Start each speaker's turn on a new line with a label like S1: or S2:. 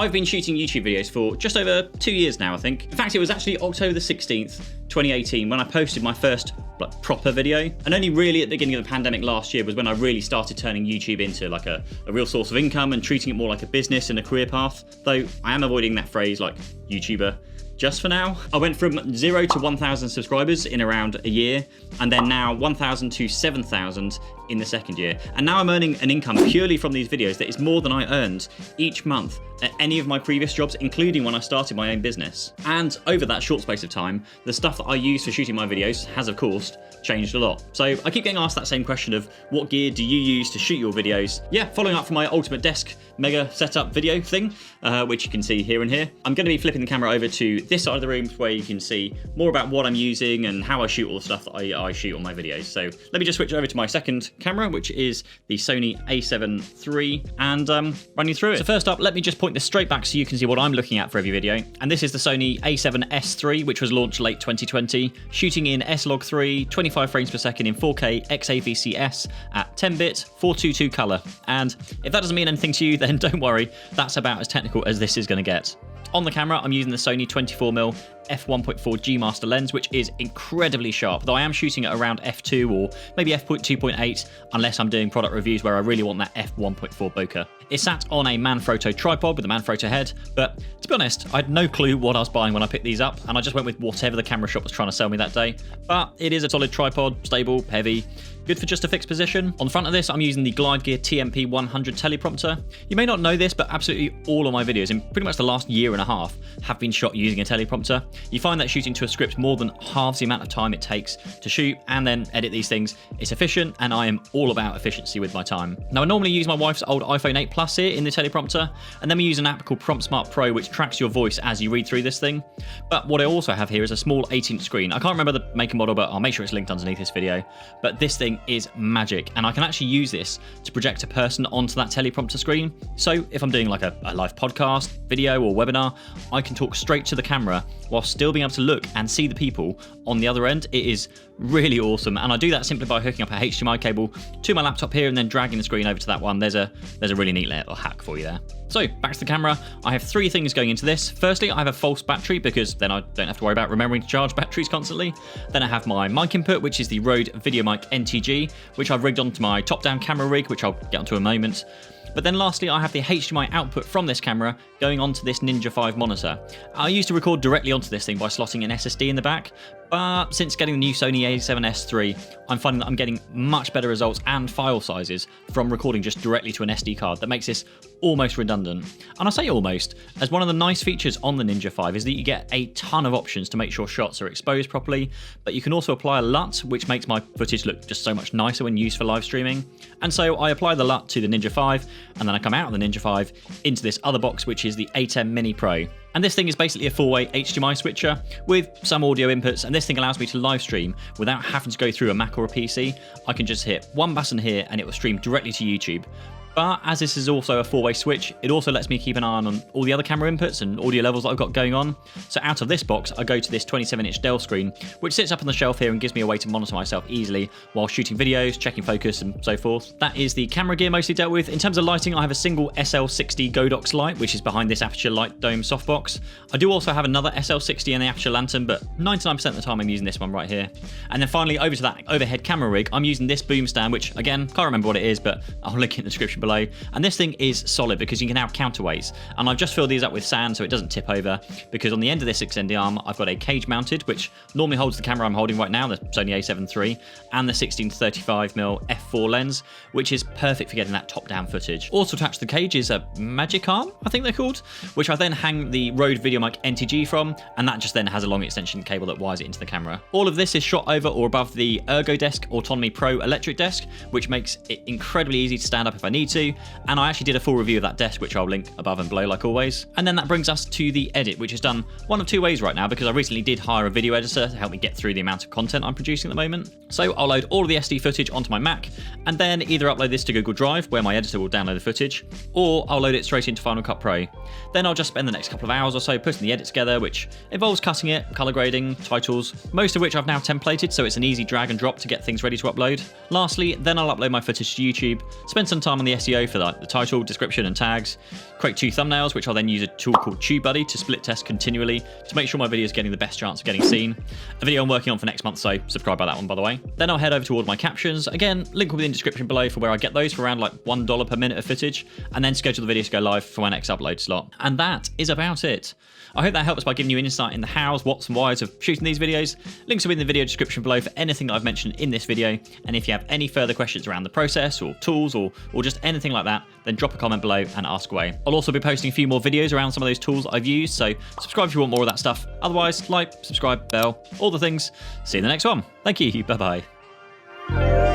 S1: I've been shooting YouTube videos for just over 2 years now, I think. In fact, it was actually October the 16th, 2018 when I posted my first proper video. And only really at the beginning of the pandemic last year was when I really started turning YouTube into like a real source of income and treating it more like a business and a career path. Though I am avoiding that phrase like YouTuber just for now. I went from 0 to 1,000 subscribers in around a year, and then now 1,000 to 7,000 in the second year. And now I'm earning an income purely from these videos that is more than I earned each month at any of my previous jobs, including when I started my own business. And over that short space of time, the stuff that I use for shooting my videos has, of course, changed a lot. So I keep getting asked that same question of what gear do you use to shoot your videos? Yeah, following up from my ultimate desk mega setup video thing, which you can see here and here. I'm going to be flipping the camera over to this side of the room where you can see more about what I'm using and how I shoot all the stuff that I shoot on my videos. So let me just switch over to my second camera, which is the Sony A7 III, and run you through it. So first up, let me just point this straight back so you can see what I'm looking at for every video. And this is the Sony A7S III, which was launched late 2020, shooting in S-Log3, 25 frames per second in 4K XAVCS at 10-bit, 422 color. And if that doesn't mean anything to you, then don't worry, that's about as technical as this is going to get. On the camera, I'm using the Sony 24mm f1.4 G Master lens, which is incredibly sharp, though I am shooting at around f2 or maybe f2.8, unless I'm doing product reviews where I really want that f1.4 bokeh. It's sat on a Manfrotto tripod with a Manfrotto head, but to be honest, I had no clue what I was buying when I picked these up, and I just went with whatever the camera shop was trying to sell me that day. But it is a solid tripod, stable, heavy, good for just a fixed position. On the front of this, I'm using the Glide Gear TMP 100 teleprompter. You may not know this, but absolutely all of my videos in pretty much the last year and a half have been shot using a teleprompter. You find that shooting to a script more than halves the amount of time it takes to shoot and then edit these things. It's efficient, and I am all about efficiency with my time. Now, I normally use my wife's old iPhone 8 Plus here in the teleprompter, and then we use an app called Prompt Smart Pro, which tracks your voice as you read through this thing. But what I also have here is a small 8-inch screen. I can't remember the make and model, but I'll make sure it's linked underneath this video. But this thing is magic, and I can actually use this to project a person onto that teleprompter screen. So if I'm doing like a live podcast, video or webinar, I can talk straight to the camera while still being able to look and see the people on the other end. It is really awesome, and I do that simply by hooking up a HDMI cable to my laptop here and then dragging the screen over to that one. There's a really neat little hack for you there. So back to the camera, I have 3 things going into this. Firstly, I have a false battery because then I don't have to worry about remembering to charge batteries constantly. Then I have my mic input, which is the Rode VideoMic NTG, which I've rigged onto my top-down camera rig, which I'll get onto in a moment. But then lastly, I have the HDMI output from this camera going onto this Ninja 5 monitor. I used to record directly onto this thing by slotting an SSD in the back, but since getting the new Sony A7S III, I'm finding that I'm getting much better results and file sizes from recording just directly to an SD card. That makes this almost redundant. And I say almost, as one of the nice features on the Ninja 5 is that you get a ton of options to make sure shots are exposed properly, but you can also apply a LUT, which makes my footage look just so much nicer when used for live streaming. And so I apply the LUT to the Ninja 5, and then I come out of the Ninja 5 into this other box, which is the ATEM Mini Pro. And this thing is basically a 4-way HDMI switcher with some audio inputs, and this thing allows me to live stream without having to go through a Mac or a PC. I can just hit one button here and it will stream directly to YouTube. But as this is also a 4-way switch, it also lets me keep an eye on all the other camera inputs and audio levels that I've got going on. So out of this box, I go to this 27-inch Dell screen, which sits up on the shelf here and gives me a way to monitor myself easily while shooting videos, checking focus and so forth. That is the camera gear mostly dealt with. In terms of lighting, I have a single SL60 Godox light, which is behind this Aputure light dome softbox. I do also have another SL60 and the Aputure lantern, but 99% of the time I'm using this one right here. And then finally, over to that overhead camera rig, I'm using this boom stand, which again, can't remember what it is, but I'll link it in the description below. And this thing is solid because you can have counterweights, and I've just filled these up with sand so it doesn't tip over, because on the end of this extended arm I've got a cage mounted, which normally holds the camera I'm holding right now, the Sony A7 III, and the 16-35mm f4 lens, which is perfect for getting that top-down footage. Also attached to the cage is a magic arm, I think they're called, which I then hang the Rode VideoMic NTG from, and that just then has a long extension cable that wires it into the camera. All of this is shot over or above the ErgoDesk Autonomy Pro electric desk, which makes it incredibly easy to stand up if I need to, and I actually did a full review of that desk, which I'll link above and below like always. And then that brings us to the edit, which is done one of 2 ways right now, because I recently did hire a video editor to help me get through the amount of content I'm producing at the moment. So I'll load all of the SD footage onto my Mac, and then either upload this to Google Drive, where my editor will download the footage, or I'll load it straight into Final Cut Pro. Then I'll just spend the next couple of hours or so putting the edit together, which involves cutting it, color grading, titles, most of which I've now templated, so it's an easy drag and drop to get things ready to upload. Lastly, then I'll upload my footage to YouTube, spend some time on the SEO for like the title, description, and tags. Create 2 thumbnails, which I'll then use a tool called TubeBuddy to split test continually to make sure my video is getting the best chance of getting seen. A video I'm working on for next month, so subscribe by that one, by the way. Then I'll head over to all of my captions. Again, link will be in the description below for where I get those for around like $1 per minute of footage, and then schedule the video to go live for my next upload slot. And that is about it. I hope that helps by giving you insight in the hows, whats, and whys of shooting these videos. Links will be in the video description below for anything that I've mentioned in this video. And if you have any further questions around the process or tools or just anything like that, then drop a comment below and ask away. I'll also be posting a few more videos around some of those tools I've used, so subscribe if you want more of that stuff. Otherwise, like, subscribe, bell, all the things. See you in the next one. Thank you. Bye-bye.